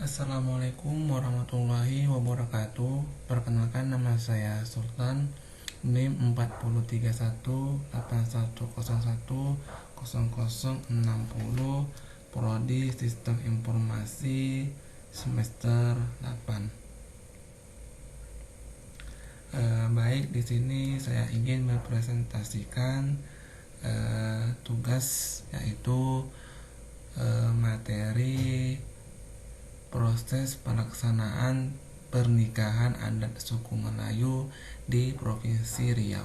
Assalamualaikum warahmatullahi wabarakatuh. Perkenalkan, nama saya Sultan, NIM 4031810060, Prodi Sistem Informasi, semester 8. Baik, di sini saya ingin mempresentasikan tugas, yaitu materi proses pelaksanaan pernikahan adat suku Melayu di Provinsi Riau.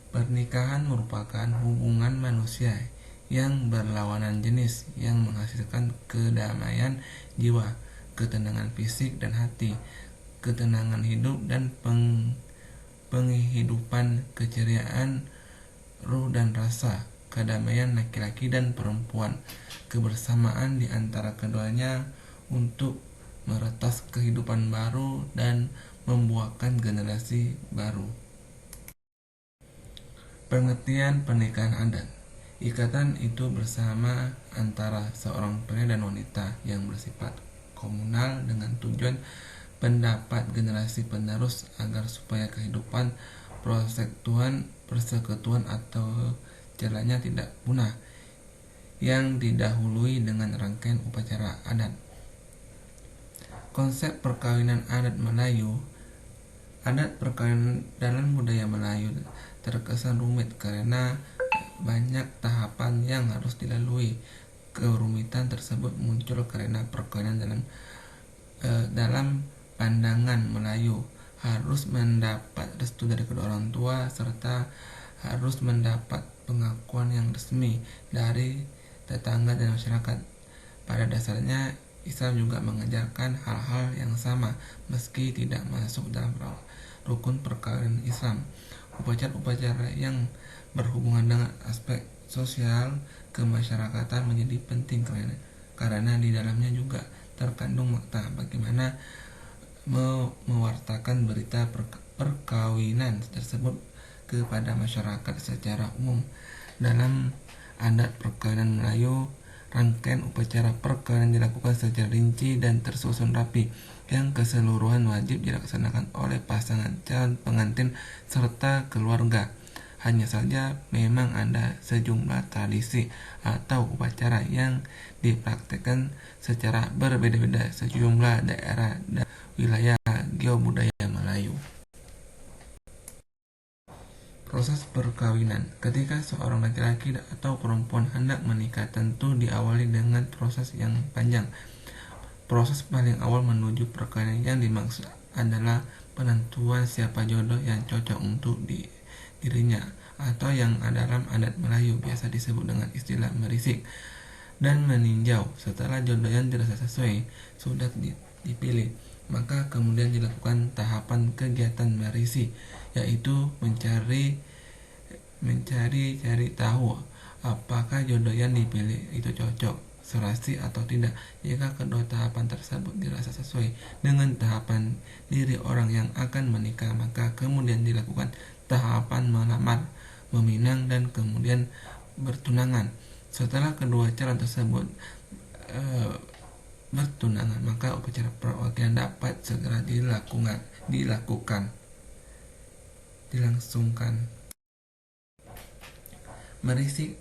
Pernikahan merupakan hubungan manusia yang berlawanan jenis yang menghasilkan kedamaian jiwa, ketenangan fisik dan hati, ketenangan hidup dan penghidupan, keceriaan ruh dan rasa, kedamaian laki-laki dan perempuan, kebersamaan di antara keduanya untuk meretas kehidupan baru dan membuahkan generasi baru. Pengertian pernikahan adat: ikatan itu bersama antara seorang pria dan wanita yang bersifat komunal dengan tujuan pendapat generasi penerus agar supaya kehidupan persekutuan atau jalannya tidak punah, yang didahului dengan rangkaian upacara adat. Konsep perkawinan adat Melayu. Adat perkawinan dalam budaya Melayu terkesan rumit karena banyak tahapan yang harus dilalui. Kerumitan tersebut muncul karena perkawinan dalam pandangan Melayu harus mendapat restu dari kedua orang tua serta harus mendapat pengakuan yang resmi dari tetangga dan masyarakat. Pada dasarnya Islam juga mengajarkan hal-hal yang sama meski tidak masuk dalam rukun perkawinan Islam. Upacara-upacara yang berhubungan dengan aspek sosial kemasyarakatan menjadi penting karena di dalamnya juga terkandung makna bagaimana mewartakan berita perkawinan tersebut kepada masyarakat secara umum. Dalam adat perkawinan Melayu, rangkaian upacara perkawinan dilakukan secara rinci dan tersusun rapi, yang keseluruhan wajib dilaksanakan oleh pasangan calon pengantin serta keluarga. Hanya saja memang ada sejumlah tradisi atau upacara yang dipraktikkan secara berbeda-beda sejumlah daerah dan wilayah geobudaya Melayu. Proses perkawinan. Ketika seorang laki-laki atau perempuan hendak menikah, tentu diawali dengan proses yang panjang. Proses paling awal menuju perkawinan yang dimaksud adalah penentuan siapa jodoh yang cocok untuk dirinya, atau yang dalam adat Melayu biasa disebut dengan istilah merisik dan meninjau. Setelah jodoh yang dirasa sesuai sudah dipilih, maka kemudian dilakukan tahapan kegiatan merisi, yaitu mencari tahu apakah jodoh yang dipilih itu cocok, serasi atau tidak. Jika kedua tahapan tersebut dirasa sesuai dengan tahapan diri orang yang akan menikah, maka kemudian dilakukan tahapan melamar, meminang, dan kemudian bertunangan. Setelah kedua calon tersebut bertunangan, maka upacara perwakilan dapat segera dilangsungkan. Merisik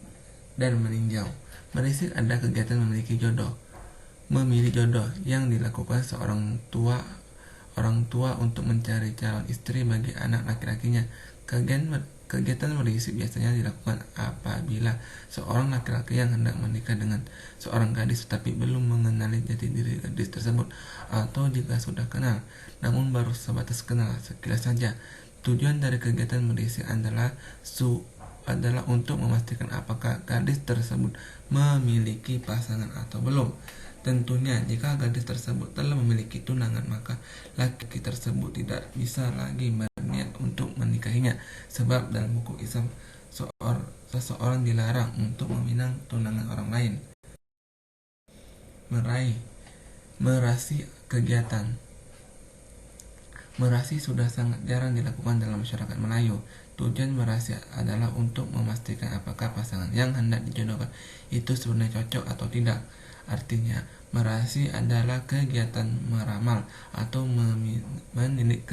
dan meninjau. Merisik adalah kegiatan memilih jodoh yang dilakukan orang tua untuk mencari calon istri bagi anak laki-lakinya. Kegiatan merisik biasanya dilakukan apabila seorang laki-laki yang hendak menikah dengan seorang gadis tetapi belum mengenali jati diri gadis tersebut, atau jika sudah kenal namun baru sebatas kenal sekilas saja. Tujuan dari kegiatan merisik adalah untuk memastikan apakah gadis tersebut memiliki pasangan atau belum. Tentunya jika gadis tersebut telah memiliki tunangan, maka laki tersebut tidak bisa lagi berniat untuk menikahinya, sebab dalam hukum Islam seseorang dilarang untuk meminang tunangan orang lain. Merasi kegiatan. Merasi sudah sangat jarang dilakukan dalam masyarakat Melayu. Tujuan merasi adalah untuk memastikan apakah pasangan yang hendak dijodohkan itu sebenarnya cocok atau tidak. Artinya, merasi adalah kegiatan meramal atau menilik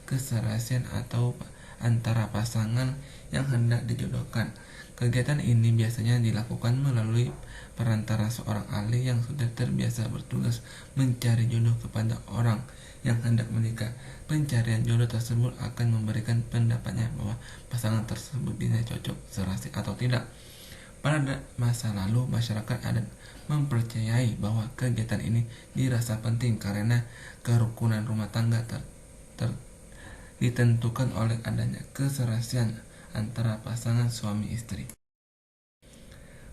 keserasian atau antara pasangan yang hendak dijodohkan. Kegiatan ini biasanya dilakukan melalui perantara seorang ahli yang sudah terbiasa bertugas mencari jodoh kepada orang yang hendak menikah. Pencarian jodoh tersebut akan memberikan pendapatnya bahwa pasangan tersebut dinilai cocok, serasi atau tidak. Pada masa lalu, masyarakat adat mempercayai bahwa kegiatan ini dirasa penting karena kerukunan rumah tangga ditentukan oleh adanya keserasian antara pasangan suami istri.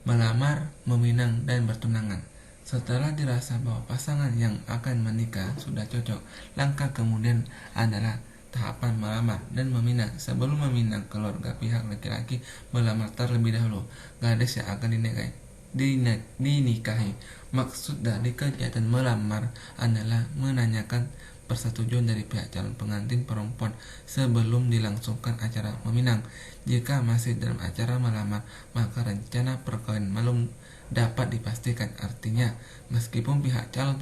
Melamar, meminang, dan bertunangan. Setelah dirasa bahwa pasangan yang akan menikah sudah cocok, langkah kemudian adalah tahapan melamar dan meminang. Sebelum meminang, keluarga pihak laki-laki melamar terlebih dahulu gadis yang akan dinikahi. Maksud dari kegiatan melamar adalah menanyakan persetujuan dari pihak calon pengantin perempuan sebelum dilangsungkan acara meminang. Jika masih dalam acara melamar, maka rencana perkawinan belum dapat dipastikan. Artinya, meskipun pihak calon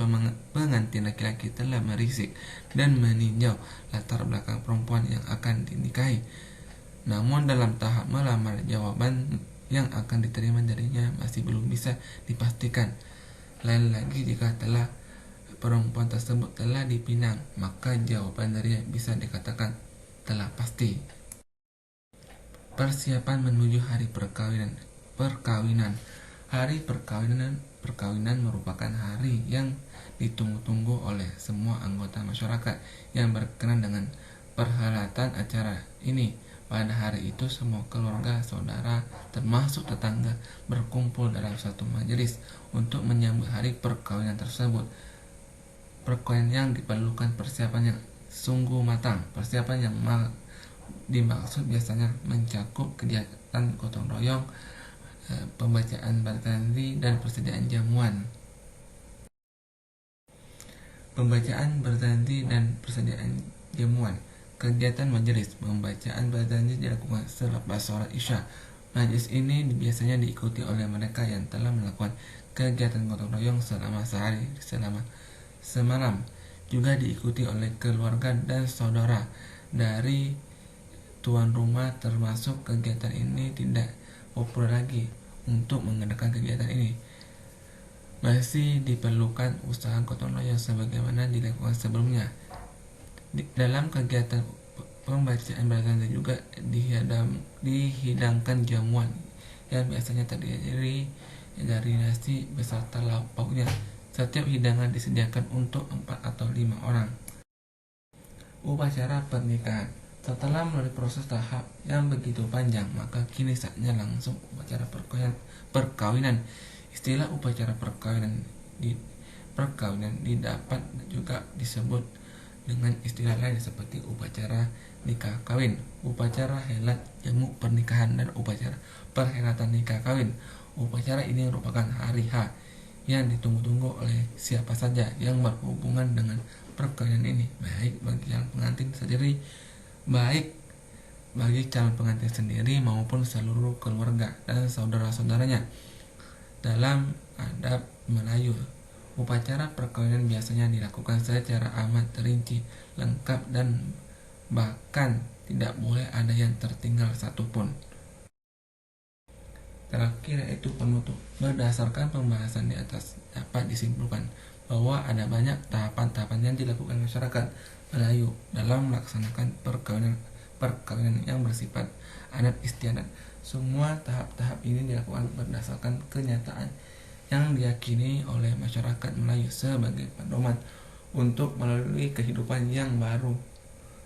pengantin laki-laki telah merisik dan meninjau latar belakang perempuan yang akan dinikahi, namun dalam tahap melamar, jawaban yang akan diterima darinya masih belum bisa dipastikan. Lain lagi jika perempuan tersebut telah dipinang, maka jawaban darinya bisa dikatakan telah pasti. Persiapan menuju hari perkawinan. Hari perkawinan merupakan hari yang ditunggu-tunggu oleh semua anggota masyarakat yang berkenan dengan perhelatan acara ini. Pada hari itu, semua keluarga, saudara, termasuk tetangga berkumpul dalam satu majelis untuk menyambut hari perkawinan tersebut. Perkawinan yang diperlukan persiapan yang sungguh matang. Persiapan yang dimaksud biasanya mencakup kegiatan gotong royong, pembacaan berganti, dan persediaan jamuan. Pembacaan berganti dan persediaan jamuan. Kegiatan majelis pembacaan berganti dilakukan selepas sholat Isya. Majelis ini biasanya diikuti oleh mereka yang telah melakukan kegiatan gotong royong selama semalam. Juga diikuti oleh keluarga dan saudara dari tuan rumah. Termasuk kegiatan ini tidak populer lagi untuk mengadakan kegiatan ini. Masih diperlukan usaha gotong royong sebagaimana dilakukan sebelumnya. Dalam kegiatan pembacaan berganti juga dihidangkan jamuan yang biasanya terdiri dari nasi beserta lauk pauknya. Setiap hidangan disediakan untuk 4 atau 5 orang. Upacara pernikahan. Setelah melalui proses tahap yang begitu panjang, maka kini saatnya langsung upacara perkawinan. Istilah upacara perkawinan didapat juga disebut dengan istilah lain seperti upacara nikah kawin, upacara helat jamu pernikahan, dan upacara perhelatan nikah kawin. Upacara ini merupakan hari H yang ditunggu-tunggu oleh siapa saja yang berhubungan dengan perkawinan ini, baik bagi calon pengantin sendiri maupun seluruh keluarga dan saudara-saudaranya. Dalam adab Melayu, upacara perkawinan biasanya dilakukan secara amat rinci, lengkap, dan bahkan tidak boleh ada yang tertinggal satupun. Terakhir yaitu penutup. Berdasarkan pembahasan di atas, dapat disimpulkan bahwa ada banyak tahapan-tahapan yang dilakukan masyarakat Melayu dalam melaksanakan perkawinan yang bersifat adat istiadat. Semua tahap-tahap ini dilakukan berdasarkan kenyataan yang diyakini oleh masyarakat Melayu sebagai pedoman untuk melalui kehidupan yang baru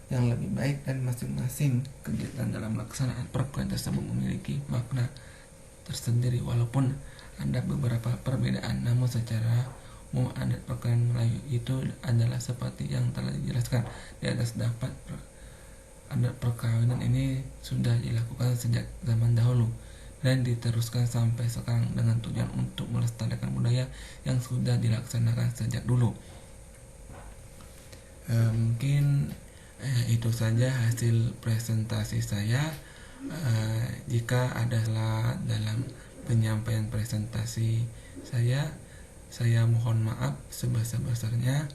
yang lebih baik, dan masing-masing kegiatan dalam pelaksanaan perkawinan tersebut memiliki makna tersendiri. Walaupun ada beberapa perbedaan, namun secara umum adat perkawinan Melayu itu adalah seperti yang telah dijelaskan di atas. Adat perkawinan ini sudah dilakukan sejak zaman dahulu dan diteruskan sampai sekarang dengan tujuan untuk melestarikan budaya yang sudah dilaksanakan sejak dulu. Mungkin Itu saja hasil presentasi saya. Jika ada salah dalam penyampaian presentasi saya mohon maaf sebesar-besarnya.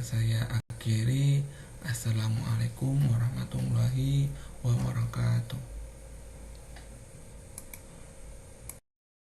Saya akhiri. Assalamualaikum warahmatullahi wabarakatuh.